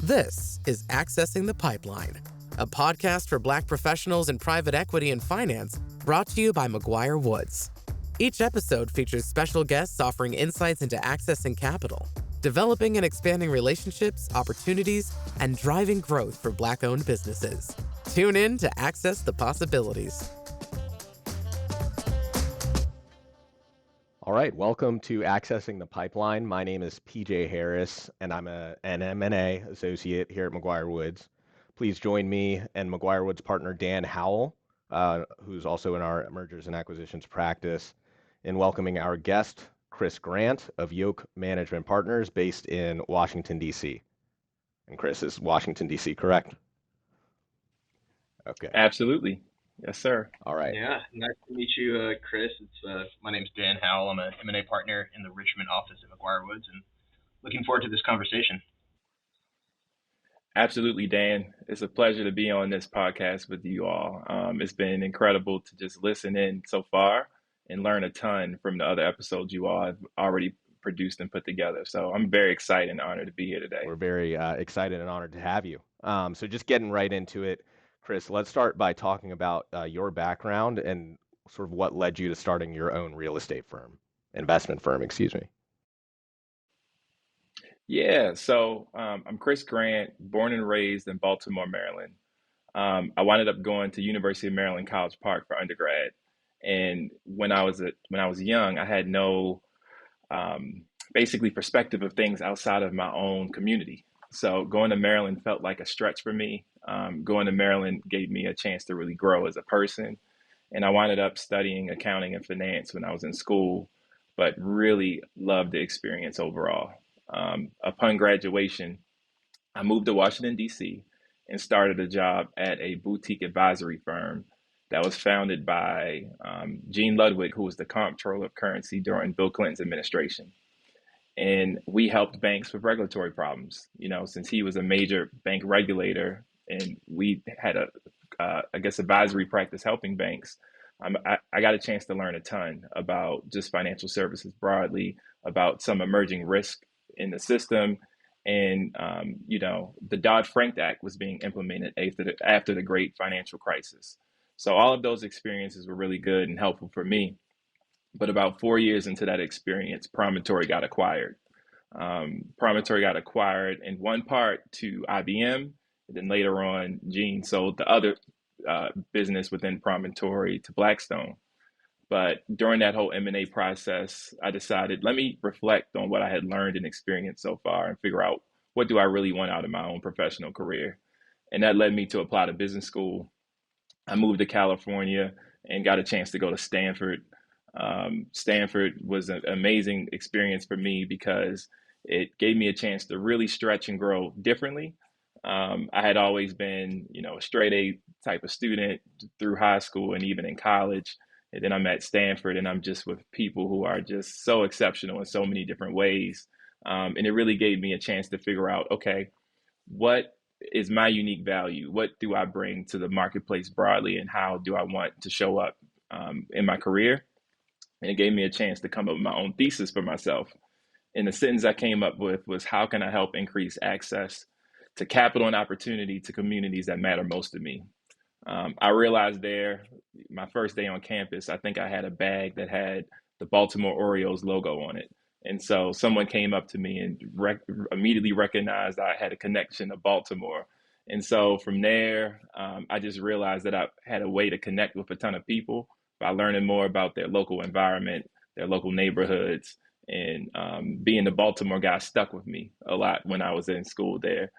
This is Accessing the Pipeline, a podcast for Black professionals in private equity and finance, brought to you by McGuireWoods. Each episode features special guests offering insights into accessing capital, developing and expanding relationships, opportunities, and driving growth for Black-owned businesses. Tune in to access the possibilities. All right, welcome to Accessing the Pipeline. My name is PJ Harris, and I'm an M&A associate here at McGuireWoods. Please join me and McGuireWoods partner Dan Howell, who's also in our mergers and acquisitions practice, in welcoming our guest, Chris Grant of Yoke Management Partners, based in Washington, D.C. And Chris, is Washington, D.C. correct? Okay. Absolutely. Yes, sir. All right. Yeah, nice to meet you, Chris. My name's Dan Howell. I'm an M&A partner in the Richmond office at McGuireWoods, and looking forward to this conversation. Absolutely, Dan. It's a pleasure to be on this podcast with you all. It's been incredible to just listen in so far and learn a ton from the other episodes you all have already produced and put together. So I'm very excited and honored to be here today. We're very excited and honored to have you. So just getting right into it, Chris, let's start by talking about your background and sort of what led you to starting your own investment firm, excuse me. Yeah, so I'm Chris Grant, born and raised in Baltimore, Maryland. I wound up going to University of Maryland, College Park for undergrad. And when I was young, I had no basically perspective of things outside of my own community. So going to Maryland felt like a stretch for me. Going to Maryland gave me a chance to really grow as a person. And I wound up studying accounting and finance when I was in school, but really loved the experience overall. Upon graduation, I moved to Washington, D.C. and started a job at a boutique advisory firm that was founded by Gene Ludwig, who was the comptroller of currency during Bill Clinton's administration. And we helped banks with regulatory problems, since he was a major bank regulator and we had advisory practice helping banks. I got a chance to learn a ton about just financial services broadly, about some emerging risk in the system. And, the Dodd-Frank Act was being implemented after the great financial crisis. So all of those experiences were really good and helpful for me. But about 4 years into that experience, Promontory got acquired. Promontory got acquired in one part to IBM. And then later on, Gene sold the other business within Promontory to Blackstone. But during that whole M&A process, I decided, let me reflect on what I had learned and experienced so far and figure out what do I really want out of my own professional career. And that led me to apply to business school. I moved to California and got a chance to go to Stanford. Stanford was an amazing experience for me because it gave me a chance to really stretch and grow differently. I had always been, a straight A type of student through high school and even in college. And then I'm at Stanford and I'm just with people who are just so exceptional in so many different ways. And it really gave me a chance to figure out, okay, what is my unique value? What do I bring to the marketplace broadly? And how do I want to show up in my career? And it gave me a chance to come up with my own thesis for myself. And the sentence I came up with was, how can I help increase access to capital and opportunity to communities that matter most to me? I realized there, my first day on campus, I think I had a bag that had the Baltimore Orioles logo on it. And so someone came up to me and immediately recognized I had a connection to Baltimore. And so from there, I just realized that I had a way to connect with a ton of people by learning more about their local environment, their local neighborhoods, and being the Baltimore guy stuck with me a lot when I was in school there.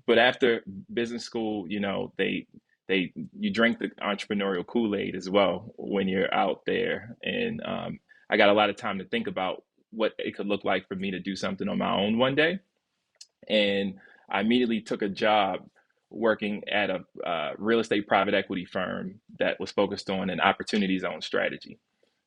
But after business school, you drink the entrepreneurial Kool-Aid as well when you're out there. And I got a lot of time to think about what it could look like for me to do something on my own one day. And I immediately took a job working at a real estate private equity firm that was focused on an opportunity zone strategy.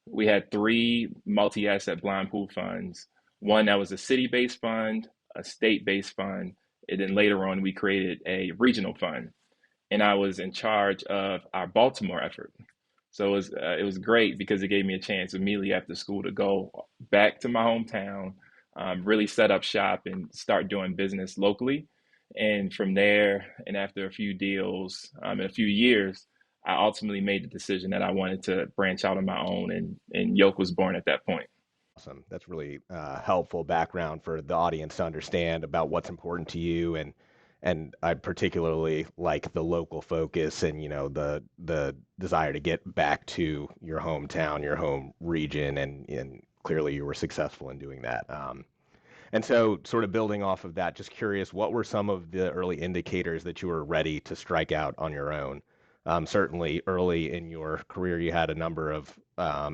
We had 3 multi-asset blind pool funds, one that was a city-based fund, a state-based fund, and then later on we created a regional fund. And I was in charge of our Baltimore effort. So it was great because it gave me a chance immediately after school to go back to my hometown, really set up shop and start doing business locally. And from there, and after a few deals, in a few years, I ultimately made the decision that I wanted to branch out on my own, and Yoke was born at that point. Awesome. That's really helpful background for the audience to understand about what's important to you, and I particularly like the local focus and the desire to get back to your hometown, your home region, and clearly you were successful in doing that. And so, sort of building off of that, just curious, what were some of the early indicators that you were ready to strike out on your own? Certainly, early in your career, you had a number of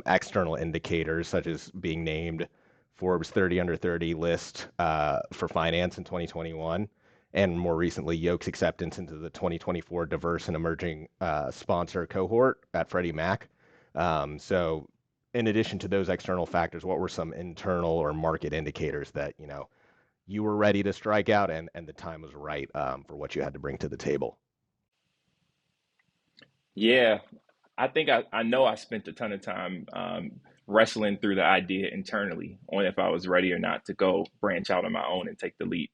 external indicators, such as being named Forbes 30 Under 30 list for finance in 2021, and more recently, Yoke's acceptance into the 2024 Diverse and Emerging Sponsor cohort at Freddie Mac. So, in addition to those external factors, what were some internal or market indicators that you were ready to strike out and the time was right for what you had to bring to the table? Yeah, I think I know I spent a ton of time wrestling through the idea internally on if I was ready or not to go branch out on my own and take the leap.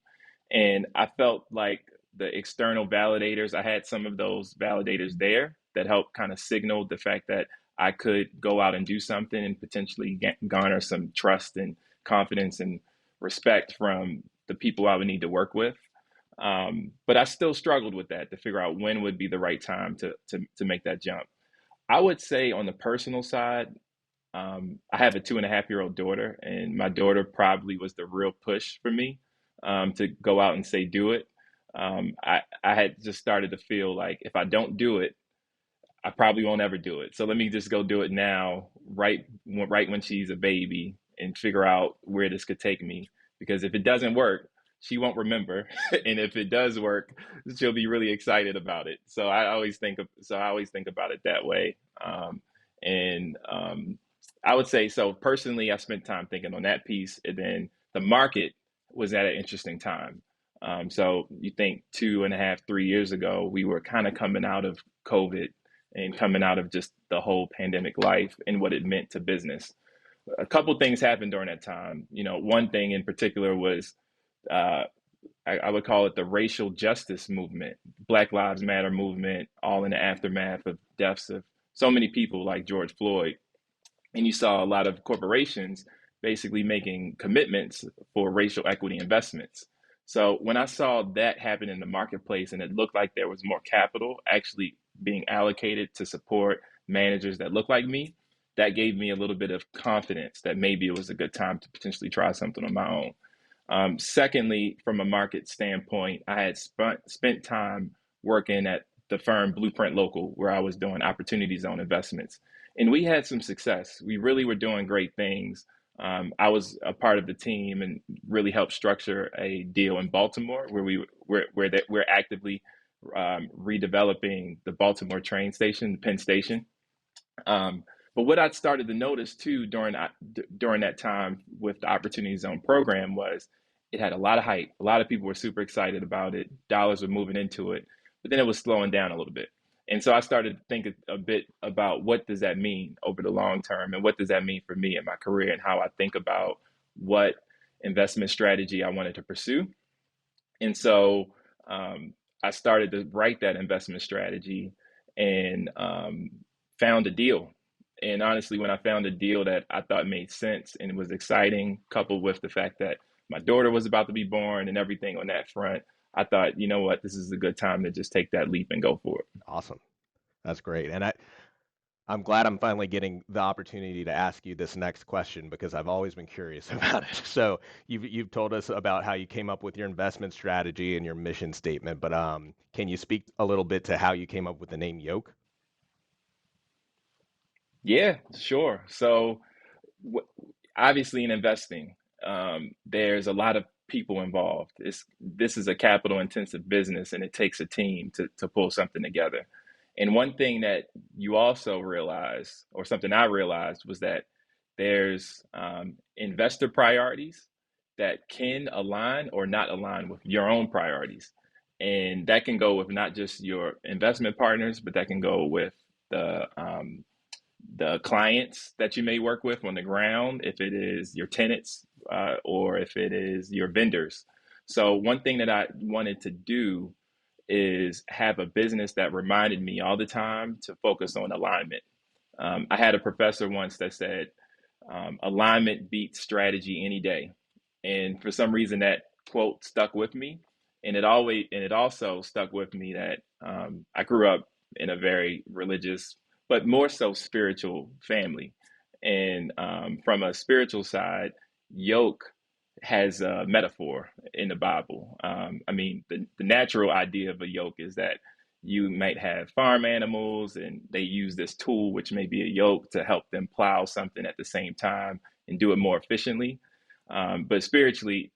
And I felt like the external validators, I had some of those validators there that helped kind of signal the fact that I could go out and do something and potentially garner some trust and confidence and respect from the people I would need to work with. But I still struggled with that to figure out when would be the right time to make that jump. I would say on the personal side, I have a 2.5-year-old daughter, and my daughter probably was the real push for me to go out and say, do it. I had just started to feel like if I don't do it, I probably won't ever do it. So let me just go do it now, right when she's a baby, and figure out where this could take me. Because if it doesn't work, she won't remember, and if it does work, she'll be really excited about it. So I always think about it that way. And I would say so. Personally, I spent time thinking on that piece, and then the market was at an interesting time. So you think 2.5, 3 years ago, we were kind of coming out of COVID and coming out of just the whole pandemic life and what it meant to business. A couple things happened during that time. One thing in particular was uh, I would call it the racial justice movement, Black Lives Matter movement, all in the aftermath of deaths of so many people like George Floyd. And you saw a lot of corporations basically making commitments for racial equity investments. So when I saw that happen in the marketplace and it looked like there was more capital actually being allocated to support managers that look like me, that gave me a little bit of confidence that maybe it was a good time to potentially try something on my own. Secondly, from a market standpoint, I had spent time working at the firm Blueprint Local, where I was doing opportunity zone investments. And we had some success. We really were doing great things. I was a part of the team and really helped structure a deal in Baltimore we're actively redeveloping the Baltimore train station, the Penn Station. Um, but what I started to notice too during that time with the Opportunity Zone program was it had a lot of hype. A lot of people were super excited about it. Dollars were moving into it, but then it was slowing down a little bit. And so I started to think a bit about what does that mean over the long term, and what does that mean for me in my career, and how I think about what investment strategy I wanted to pursue. And so I started to write that investment strategy and found a deal. And honestly, when I found a deal that I thought made sense and it was exciting, coupled with the fact that my daughter was about to be born and everything on that front, I thought, you know what, this is a good time to just take that leap and go for it. Awesome. That's great. And I'm glad I'm finally getting the opportunity to ask you this next question because I've always been curious about it. So you've told us about how you came up with your investment strategy and your mission statement, but can you speak a little bit to how you came up with the name Yoke? Yeah, sure. So w- obviously in investing, there's a lot of people involved. This is a capital intensive business and it takes a team to pull something together. And one thing that you also realize, or something I realized, was that there's investor priorities that can align or not align with your own priorities. And that can go with not just your investment partners, but that can go with the clients that you may work with on the ground, if it is your tenants, or if it is your vendors. So one thing that I wanted to do is have a business that reminded me all the time to focus on alignment. I had a professor once that said, alignment beats strategy any day. And for some reason, that quote stuck with me. And it also stuck with me that I grew up in a very religious, but more so spiritual family. And from a spiritual side, yoke has a metaphor in the Bible. I mean, the natural idea of a yoke is that you might have farm animals and they use this tool, which may be a yoke, to help them plow something at the same time and do it more efficiently. But spiritually,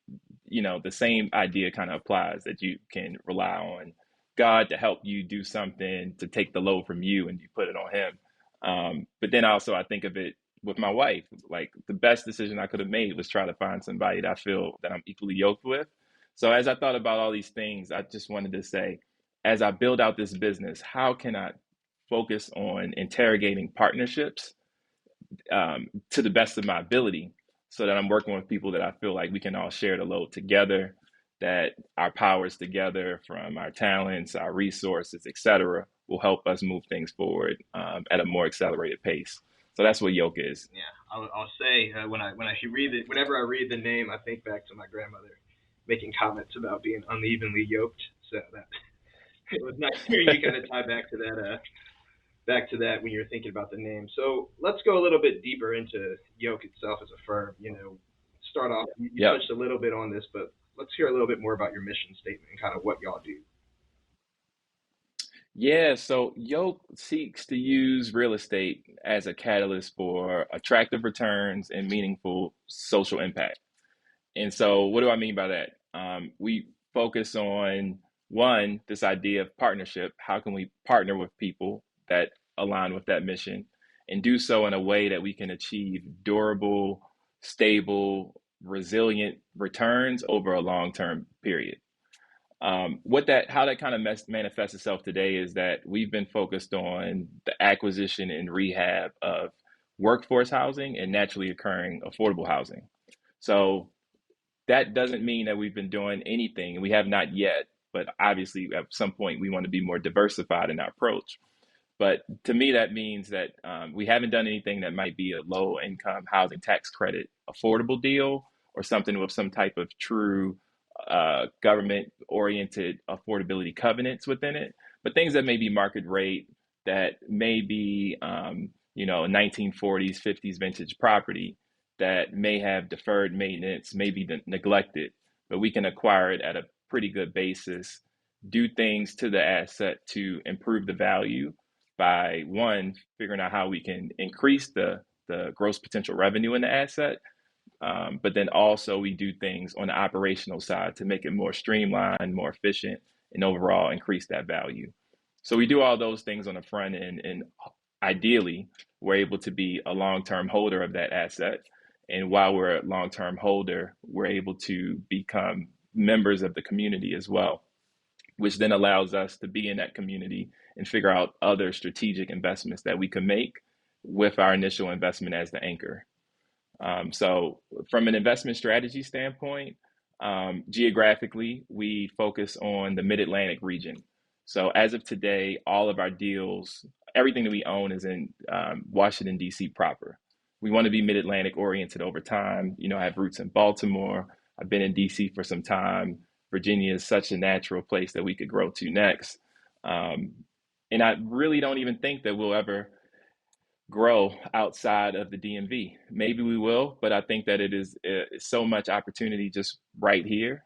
the same idea kind of applies, that you can rely on God to help you do something, to take the load from you and you put it on Him. But then also, I think of it with my wife. Like, the best decision I could have made was try to find somebody that I feel that I'm equally yoked with. So as I thought about all these things, I just wanted to say, as I build out this business, how can I focus on interrogating partnerships to the best of my ability, so that I'm working with people that I feel like we can all share the load together, that our powers together, from our talents, our resources, etc., will help us move things forward at a more accelerated pace. So that's what Yoke is. Yeah, I'll say when I read it, whenever I read the name, I think back to my grandmother making comments about being unevenly yoked. So that it was nice hearing you kind of tie back to that when you're thinking about the name. So let's go a little bit deeper into Yoke itself as a firm. Start off, you Yep. touched a little bit on this, but let's hear a little bit more about your mission statement and kind of what y'all do. Yeah, so Yoke seeks to use real estate as a catalyst for attractive returns and meaningful social impact. And so, what do I mean by that? We focus on, one, this idea of partnership. How can we partner with people that align with that mission, and do so in a way that we can achieve durable, stable, resilient returns over a long-term period? How that kind of manifests itself today is that we've been focused on the acquisition and rehab of workforce housing and naturally occurring affordable housing. So that doesn't mean that we've been doing anything, and we have not yet, but obviously at some point we want to be more diversified in our approach. But to me, that means that we haven't done anything that might be a low income housing tax credit affordable deal, or something with some type of true government oriented affordability covenants within it, but things that may be market rate, that may be, 1940s, 50s vintage property that may have deferred maintenance, may be neglected, but we can acquire it at a pretty good basis, do things to the asset to improve the value by, one, figuring out how we can increase the gross potential revenue in the asset. But then also we do things on the operational side to make it more streamlined, more efficient, and overall increase that value. So we do all those things on the front end, and ideally we're able to be a long-term holder of that asset. And while we're a long-term holder, we're able to become members of the community as well, which then allows us to be in that community and figure out other strategic investments that we can make with our initial investment as the anchor. So from an investment strategy standpoint, geographically, we focus on the Mid-Atlantic region. So as of today, all of our deals, everything that we own is in Washington, D.C. proper. We want to be Mid-Atlantic oriented over time. I have roots in Baltimore. I've been in D.C. for some time. Virginia is such a natural place that we could grow to next. And I really don't even think that we'll ever grow outside of the DMV. Maybe we will, but I think that it is so much opportunity just right here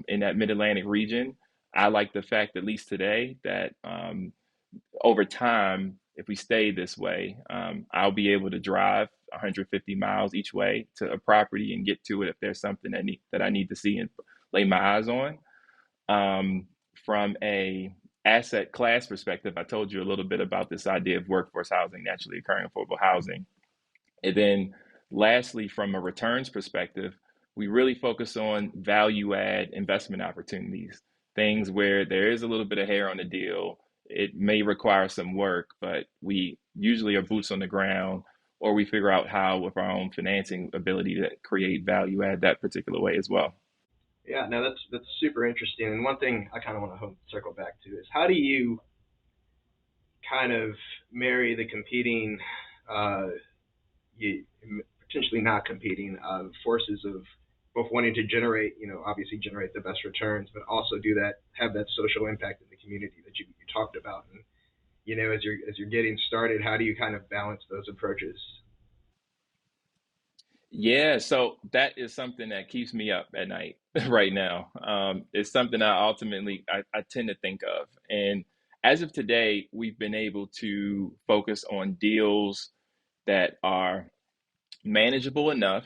in that Mid-Atlantic region. I like the fact, at least today, that over time, if we stay this way, I'll be able to drive 150 miles each way to a property and get to it if there's something that I need to see and lay my eyes on. From a asset class perspective, I told you a little bit about this idea of workforce housing, naturally occurring affordable housing. And then lastly, from a returns perspective, we really focus on value add investment opportunities, things where there is a little bit of hair on the deal. It may require some work, but we usually are boots on the ground, or we figure out how, with our own financing ability, to create value add that particular way as well. Yeah, no, that's super interesting. And one thing I kind of want to circle back to is how do you kind of marry the competing, uh, you, potentially not competing forces of both wanting to generate, obviously generate the best returns, but also do that, have that social impact in the community that you talked about. And as you're getting started, how do you kind of balance those approaches? Yeah, so that is something that keeps me up at night right now. It's something I tend to think of. And as of today, we've been able to focus on deals that are manageable enough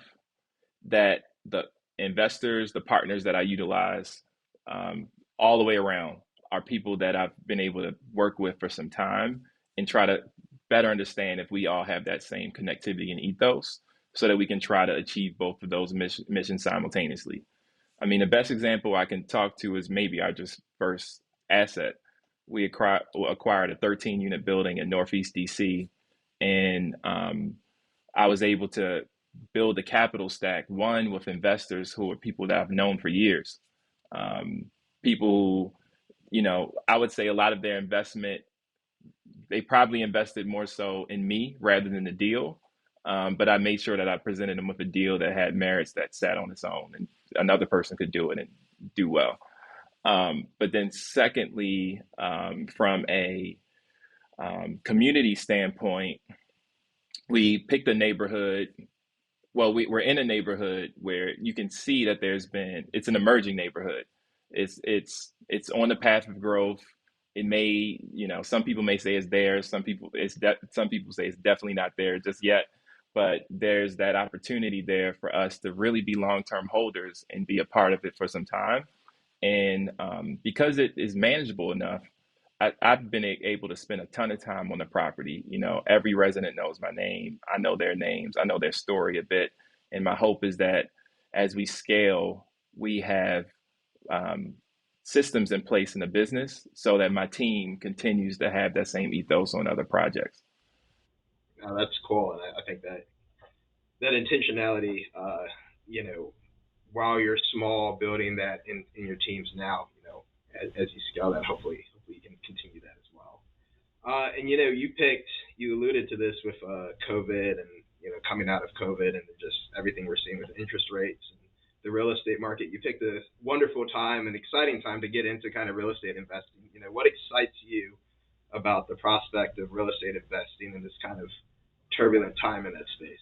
that the investors, the partners that I utilize, um, all the way around are people that I've been able to work with for some time and try to better understand if we all have that same connectivity and ethos so that we can try to achieve both of those missions simultaneously. I mean, the best example I can talk to is maybe our just first asset. We acquired a 13 unit building in Northeast DC, and I was able to build a capital stack, one with investors who are people that I've known for years. People who, I would say a lot of their investment, they probably invested more so in me rather than the deal. But I made sure that I presented them with a deal that had merits that sat on its own and another person could do it and do well. But then, secondly, from a community standpoint, we picked a neighborhood. Well, we're in a neighborhood where you can see that it's an emerging neighborhood. It's on the path of growth. It may, some people may say it's there. Some people say it's definitely not there just yet. But there's that opportunity there for us to really be long-term holders and be a part of it for some time. And because it is manageable enough, I've been able to spend a ton of time on the property. Every resident knows my name. I know their names. I know their story a bit. And my hope is that as we scale, we have um, systems in place in the business so that my team continues to have that same ethos on other projects. That's cool, and I think that intentionality, you know, while you're small, building that in your teams now, as you scale that, hopefully you can continue that as well. And you alluded to this with COVID and coming out of COVID and just everything we're seeing with interest rates and the real estate market. You picked a wonderful time, an exciting time to get into kind of real estate investing. What excites you about the prospect of real estate investing in this kind of turbulent time in that space?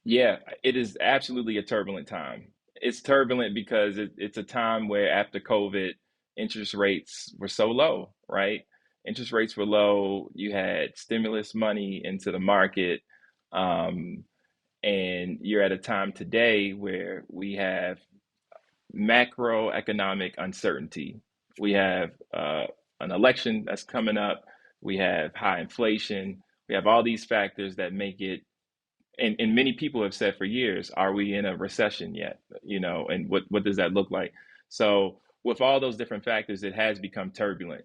Yeah, it is absolutely a turbulent time. It's turbulent because it's a time where after COVID, interest rates were so low, right? Interest rates were low. You had stimulus money into the market. Um, and you're at a time today where we have macroeconomic uncertainty. We have an election that's coming up. We have high inflation. We have all these factors that make it, and many people have said for years, are we in a recession yet? And what does that look like? So with all those different factors, it has become turbulent.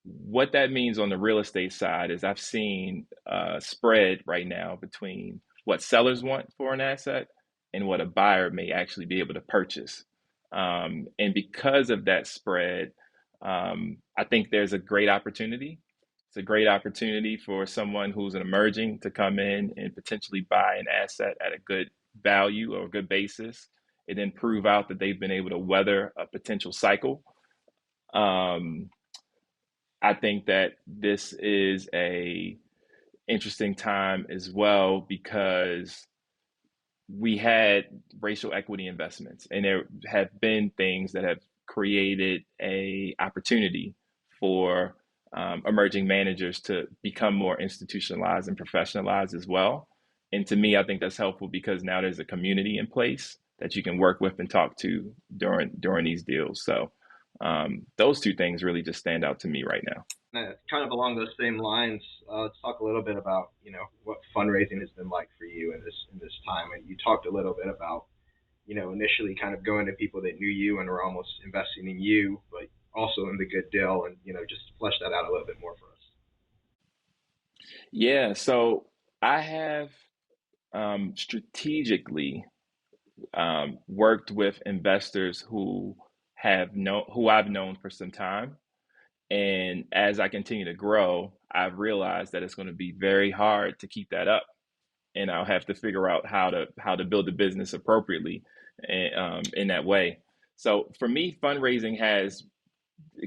What that means on the real estate side is I've seen a spread right now between what sellers want for an asset and what a buyer may actually be able to purchase. And because of that spread, I think there's a great opportunity. It's a great opportunity for someone who's an emerging to come in and potentially buy an asset at a good value or a good basis, and then prove out that they've been able to weather a potential cycle. Um, I think that this is a interesting time as well because we had racial equity investments and there have been things that have created a opportunity for emerging managers to become more institutionalized and professionalized as well. And to me, I think that's helpful because now there's a community in place that you can work with and talk to during these deals. So those two things really just stand out to me right now. Kind of along those same lines, let's talk a little bit about what fundraising has been like for you in this time. And you talked a little bit about initially kind of going to people that knew you and were almost investing in you, but also in the good deal, and just flesh that out a little bit more for us. Yeah, so I have strategically worked with investors who I've known for some time. And as I continue to grow, I've realized that it's going to be very hard to keep that up, and I'll have to figure out how to build a business appropriately in that way. So for me, fundraising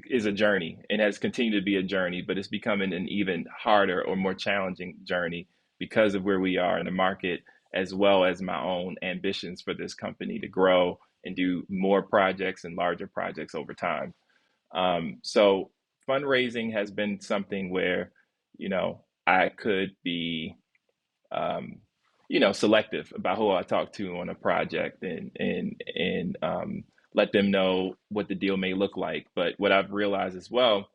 is a journey and has continued to be a journey, but it's becoming an even harder or more challenging journey because of where we are in the market, as well as my own ambitions for this company to grow and do more projects and larger projects over time. So fundraising has been something where, I could be, um, selective about who I talk to on a project, and let them know what the deal may look like. But what I've realized as well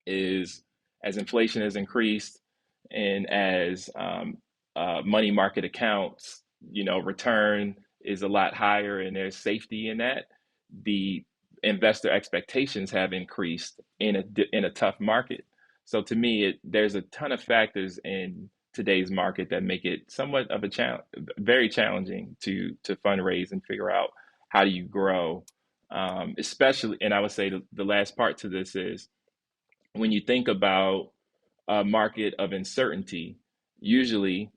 is, as inflation has increased and as money market accounts, return is a lot higher and there's safety in that, the investor expectations have increased in a tough market. So to me, there's a ton of factors in today's market that make it somewhat of a challenge, very challenging to fundraise and figure out how do you grow. Especially, and I would say the last part to this is, when you think about a market of uncertainty, usually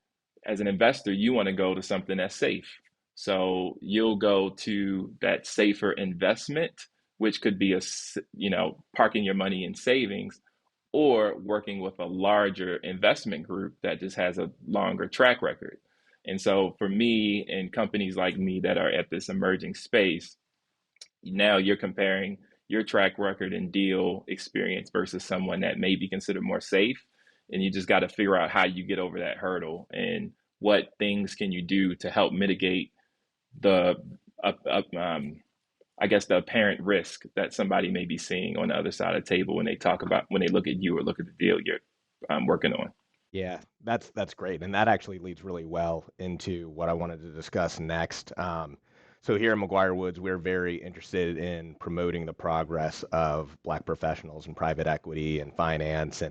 as an investor, you want to go to something that's safe. So you'll go to that safer investment, which could be parking your money in savings, or working with a larger investment group that just has a longer track record. And so for me and companies like me that are at this emerging space, now you're comparing your track record and deal experience versus someone that may be considered more safe. And you just got to figure out how you get over that hurdle and what things can you do to help mitigate the, uh, uh, um, I guess, the apparent risk that somebody may be seeing on the other side of the table when they look at you or look at the deal you're working on. Yeah, that's great, and that actually leads really well into what I wanted to discuss next. So here at McGuireWoods, we're very interested in promoting the progress of Black professionals in private equity and finance,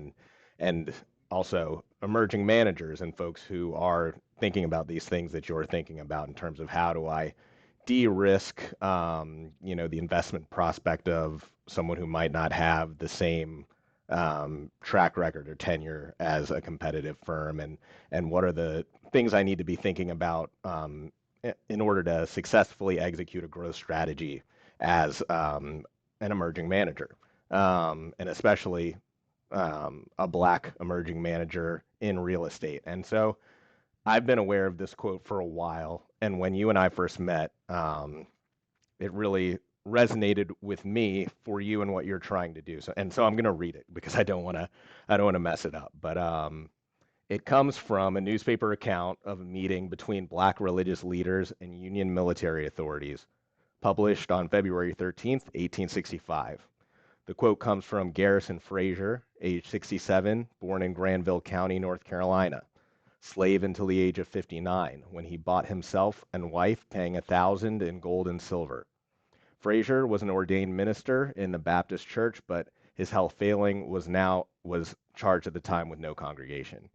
and also emerging managers and folks who are thinking about these things that you're thinking about in terms of how do I de-risk, the investment prospect of someone who might not have the same track record or tenure as a competitive firm, and what are the things I need to be thinking about in order to successfully execute a growth strategy as an emerging manager, and especially a Black emerging manager in real estate. And so I've been aware of this quote for a while, and when you and I first met, it really resonated with me for you and what you're trying to do. So I'm going to read it because I don't want to mess it up. But it comes from a newspaper account of a meeting between Black religious leaders and Union military authorities, published on February 13th, 1865. The quote comes from Garrison Frazier, age 67, born in Granville County, North Carolina, slave until the age of 59, when he bought himself and wife, paying 1,000 in gold and silver. Frazier was an ordained minister in the Baptist church, but his health failing was charged at the time with no congregation.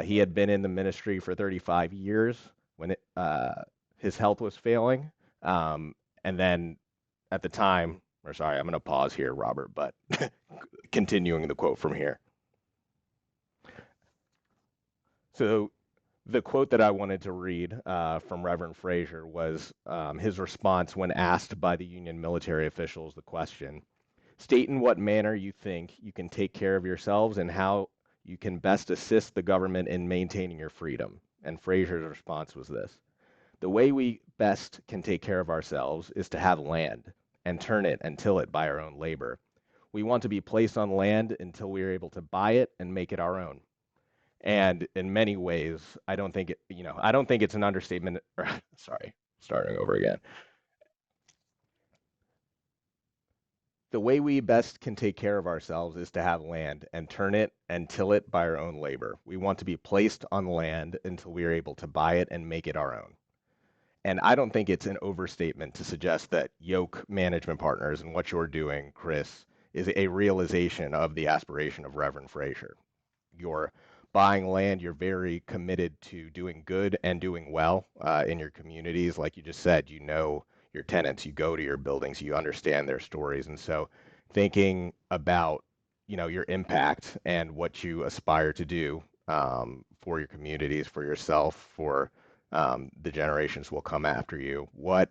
He had been in the ministry for 35 years when his health was failing, and then at the time, or sorry, I'm going to pause here, Robert, but continuing the quote from here. So the quote that I wanted to read from Reverend Frazier was his response when asked by the Union military officials the question, state in what manner you think you can take care of yourselves and how you can best assist the government in maintaining your freedom. And Frazier's response was this: the way we best can take care of ourselves is to have land and turn it and till it by our own labor. We want to be placed on land until we are able to buy it and make it our own. And in many ways, I don't think it's an understatement. Sorry, starting over again. The way we best can take care of ourselves is to have land and turn it and till it by our own labor. We want to be placed on land until we are able to buy it and make it our own. And I don't think it's an overstatement to suggest that Yoke Management Partners and what you're doing, Chris, is a realization of the aspiration of Reverend Frazier. You're buying land, you're very committed to doing good and doing well in your communities. Like you just said, you know your tenants, you go to your buildings, you understand their stories. And so thinking about, your impact and what you aspire to do for your communities, for yourself, for the generations will come after you. What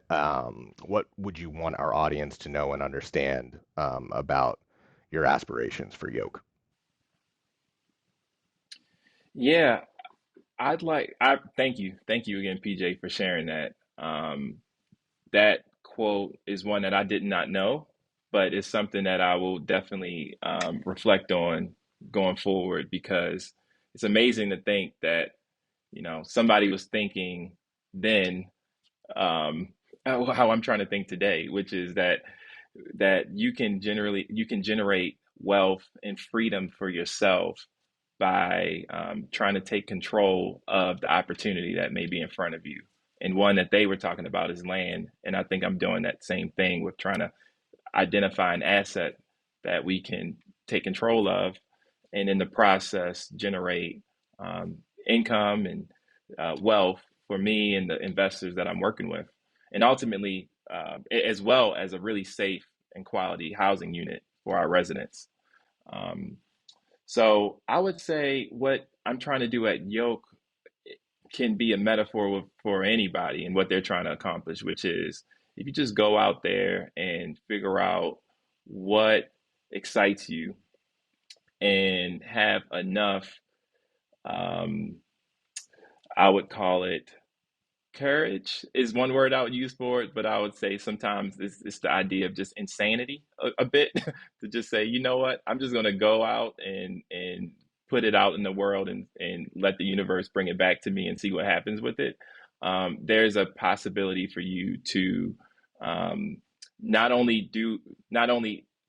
would you want our audience to know and understand about your aspirations for Yoke? Yeah, I thank you again, PJ, for sharing that. That quote is one that I did not know, but it's something that I will definitely reflect on going forward because it's amazing to think that, somebody was thinking then how I'm trying to think today, which is that you can generate wealth and freedom for yourself by trying to take control of the opportunity that may be in front of you. And one that they were talking about is land. And I think I'm doing that same thing with trying to identify an asset that we can take control of, and in the process generate income and wealth for me and the investors that I'm working with, and ultimately, as well as a really safe and quality housing unit for our residents. Um, so I would say what I'm trying to do at Yoke can be a metaphor for anybody and what they're trying to accomplish, which is if you just go out there and figure out what excites you and have enough, um, I would call it courage is one word I would use for it, but I would say sometimes it's the idea of just insanity a bit to just say, you know what, I'm just going to go out and put it out in the world and let the universe bring it back to me and see what happens with it. There's a possibility for you to um, not only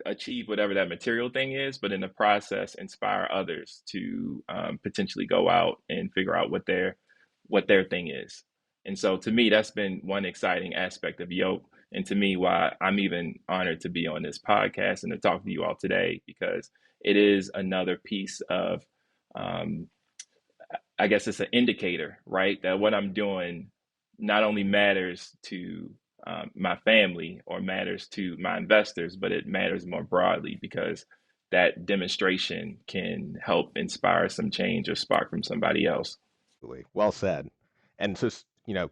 achieve whatever that material thing is, but in the process inspire others to potentially go out and figure out what their thing is. And so to me, that's been one exciting aspect of Yoke. And to me, why I'm even honored to be on this podcast and to talk to you all today, because it is another piece of, um, I guess it's an indicator, right? That what I'm doing not only matters to my family or matters to my investors, but it matters more broadly because that demonstration can help inspire some change or spark from somebody else. Absolutely. Well said. And so,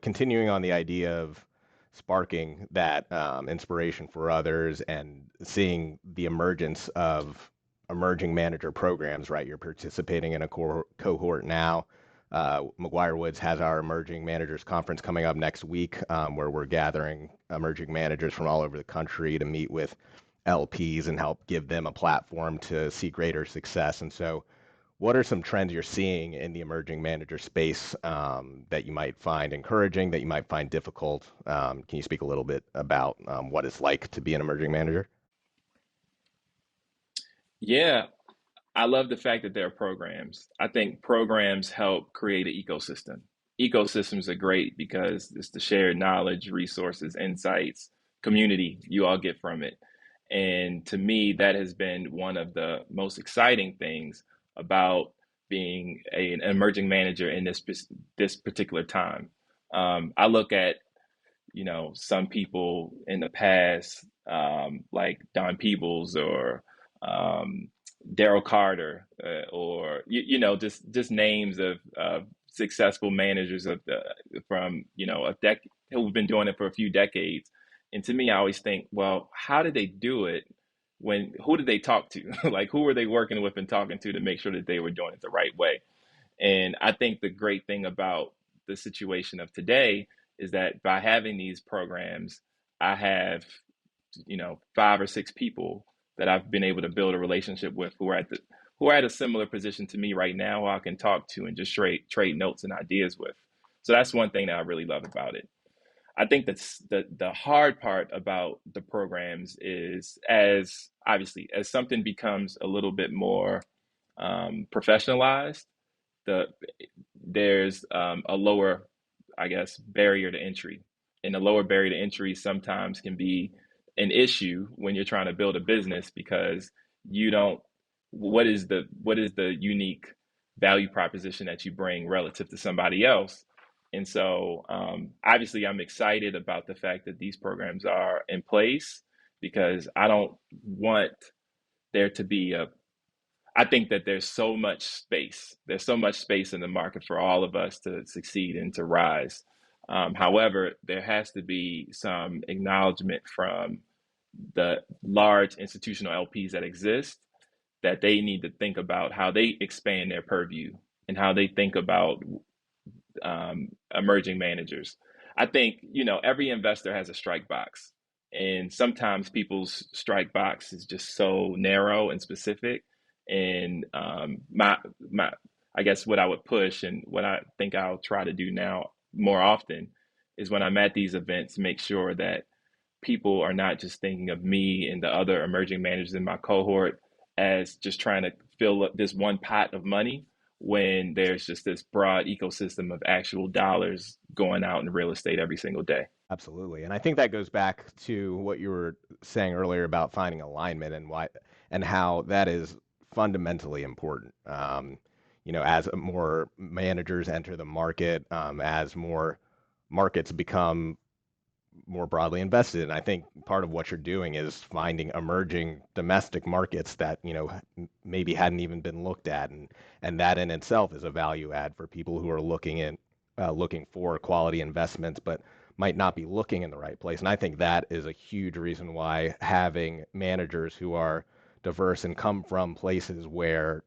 continuing on the idea of sparking that inspiration for others and seeing the emergence of emerging manager programs, right? You're participating in a cohort now. McGuireWoods has our emerging managers conference coming up next week, where we're gathering emerging managers from all over the country to meet with LPs and help give them a platform to see greater success. And so, what are some trends you're seeing in the emerging manager space that you might find encouraging, that you might find difficult? Can you speak a little bit about what it's like to be an emerging manager? Yeah, I love the fact that there are programs. I think programs help create an ecosystem. Ecosystems are great because it's the shared knowledge, resources, insights, community you all get from it. And to me, that has been one of the most exciting things about being an emerging manager in this particular time. I look at some people in the past, like Don Peebles or um, Daryl Carter, or just names of successful managers from a who've been doing it for a few decades. And to me, I always think, well, how did they do it? Who did they talk to? Like, who were they working with and talking to make sure that they were doing it the right way? And I think the great thing about the situation of today is that by having these programs, I have, 5 or 6 people that I've been able to build a relationship with who are at a similar position to me right now, who I can talk to and just trade notes and ideas with. So that's one thing that I really love about it. I think that's the hard part about the programs is as something becomes a little bit more professionalized, the there's a lower, I guess, barrier to entry. And the lower barrier to entry sometimes can be an issue when you're trying to build a business because you don't what is the unique value proposition that you bring relative to somebody else. And so obviously I'm excited about the fact that these programs are in place, because I don't want there to be I think that there's so much space. There's so much space in the market for all of us to succeed and to rise. However, there has to be some acknowledgement from the large institutional LPs that exist, that they need to think about how they expand their purview and how they think about emerging managers. I think, every investor has a strike box, and sometimes people's strike box is just so narrow and specific. And my I guess what I would push, and what I think I'll try to do now more often, is when I'm at these events, make sure that people are not just thinking of me and the other emerging managers in my cohort as just trying to fill up this one pot of money, when there's just this broad ecosystem of actual dollars going out in real estate every single day. Absolutely. And I think that goes back to what you were saying earlier about finding alignment, and how that is fundamentally important. As more managers enter the market, as more markets become more broadly invested. And I think part of what you're doing is finding emerging domestic markets that, maybe hadn't even been looked at. And that in itself is a value add for people who are looking for quality investments, but might not be looking in the right place. And I think that is a huge reason why having managers who are diverse and come from places where,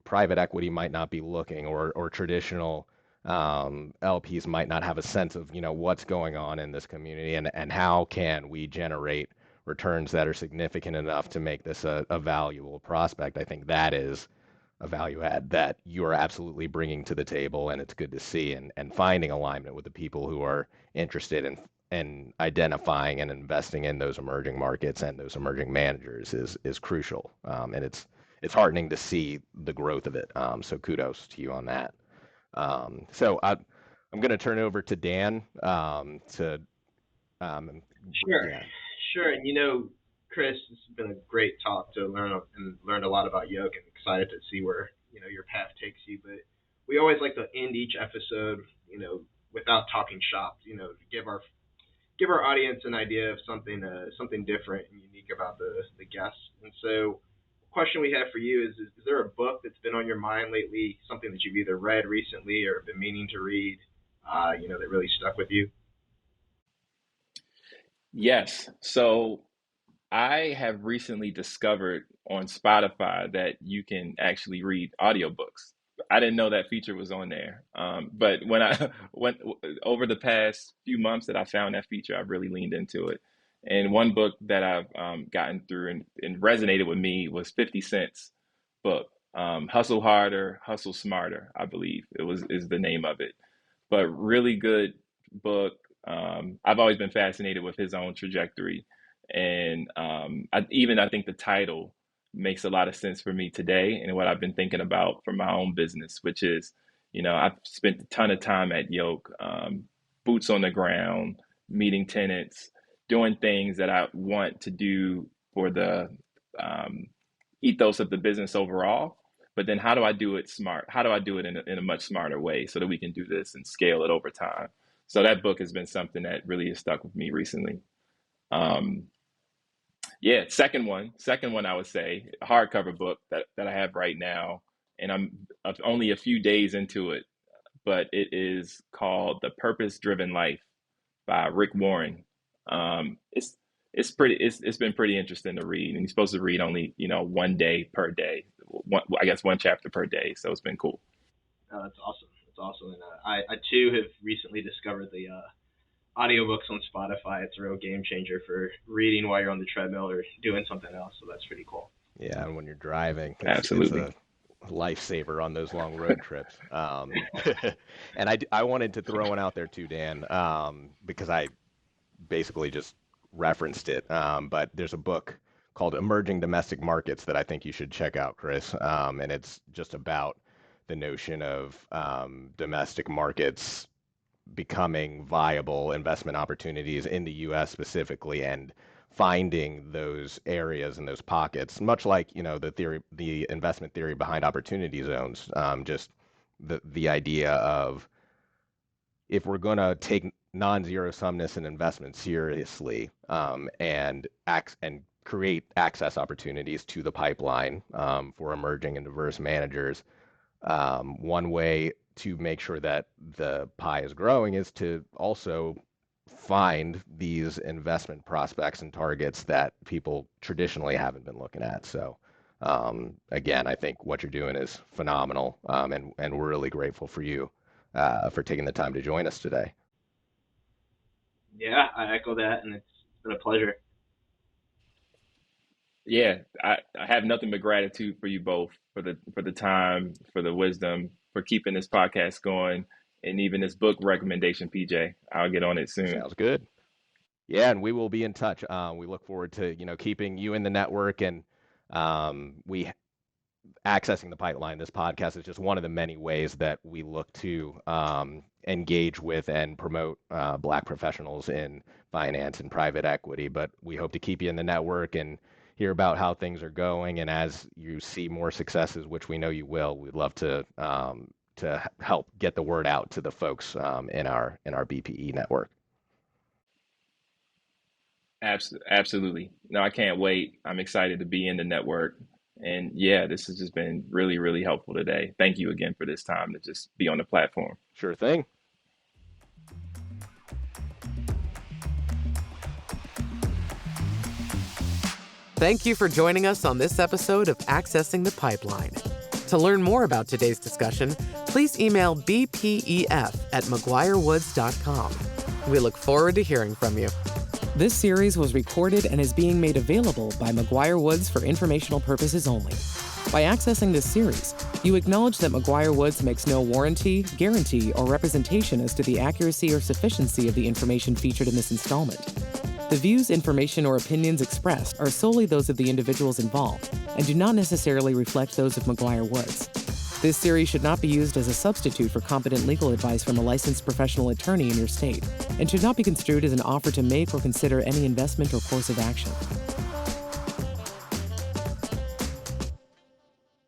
private equity might not be looking, or traditional LPs might not have a sense of, what's going on in this community, and how can we generate returns that are significant enough to make this a valuable prospect. I think that is a value add that you are absolutely bringing to the table, and it's good to see. And finding alignment with the people who are interested in identifying and investing in those emerging markets and those emerging managers is crucial. And it's heartening to see the growth of it. So kudos to you on that. So I'm going to turn it over to Dan to. Sure, Yeah. sure. And Chris, this has been a great talk to learned a lot about Yoke, and excited to see where your path takes you. But we always like to end each episode, without talking shop. To give our audience an idea of something different and unique about the guests. And so, question we have for you is there a book that's been on your mind lately, something that you've either read recently or been meaning to read, that really stuck with you? Yes. So I have recently discovered on Spotify that you can actually read audiobooks. I didn't know that feature was on there. But when I went over the past few months that I found that feature, I've really leaned into it. And one book that I've gotten through and resonated with me was 50 Cent's book, Hustle Harder, Hustle Smarter, I believe is the name of it. But really good book. I've always been fascinated with his own trajectory. And I think the title makes a lot of sense for me today, and what I've been thinking about for my own business, which is, I've spent a ton of time at Yoke, boots on the ground, meeting tenants, doing things that I want to do for the ethos of the business overall. But then how do I do it smart? How do I do it in a much smarter way so that we can do this and scale it over time? So that book has been something that really has stuck with me recently. Yeah, second one I would say, a hardcover book that I have right now, and I'm only a few days into it, but it is called The Purpose Driven Life by Rick Warren. It's been pretty interesting to read, and you're supposed to read only, one day per day, one chapter per day, so it's been cool. Oh, that's awesome. That's awesome. And I too have recently discovered the audiobooks on Spotify. It's a real game changer for reading while you're on the treadmill or doing something else. So that's pretty cool. Yeah, and when you're driving, Absolutely. It's a lifesaver on those long road trips. And I wanted to throw one out there too, Dan, because I basically just referenced it. But there's a book called Emerging Domestic Markets that I think you should check out, Chris. And it's just about the notion of domestic markets becoming viable investment opportunities in the U.S. specifically, and finding those areas and those pockets, much like, the investment theory behind opportunity zones. Just the idea of, if we're going to take non-zero sumness in investment seriously, and create access opportunities to the pipeline for emerging and diverse managers, one way to make sure that the pie is growing is to also find these investment prospects and targets that people traditionally haven't been looking at. So again, I think what you're doing is phenomenal, and we're really grateful for you for taking the time to join us today. Yeah, I echo that, and it's been a pleasure. Yeah, I have nothing but gratitude for you both, for the time, for the wisdom, for keeping this podcast going, and even this book recommendation, PJ. I'll get on it soon. Sounds good. Yeah, and we will be in touch. We look forward to keeping you in the network, and we accessing the pipeline. This podcast is just one of the many ways that we look to engage with and promote Black professionals in finance and private equity. But we hope to keep you in the network and hear about how things are going. And as you see more successes, which we know you will, we'd love to help get the word out to the folks in our BPE network. Absolutely. No, I can't wait. I'm excited to be in the network. And yeah, this has just been really, really helpful today. Thank you again for this time to just be on the platform. Sure thing. Thank you for joining us on this episode of Accessing the Pipeline. To learn more about today's discussion, please email bpef@McGuireWoods.com. We look forward to hearing from you. This series was recorded and is being made available by McGuireWoods for informational purposes only. By accessing this series, you acknowledge that McGuireWoods makes no warranty, guarantee, or representation as to the accuracy or sufficiency of the information featured in this installment. The views, information, or opinions expressed are solely those of the individuals involved and do not necessarily reflect those of McGuireWoods. This series should not be used as a substitute for competent legal advice from a licensed professional attorney in your state and should not be construed as an offer to make or consider any investment or course of action.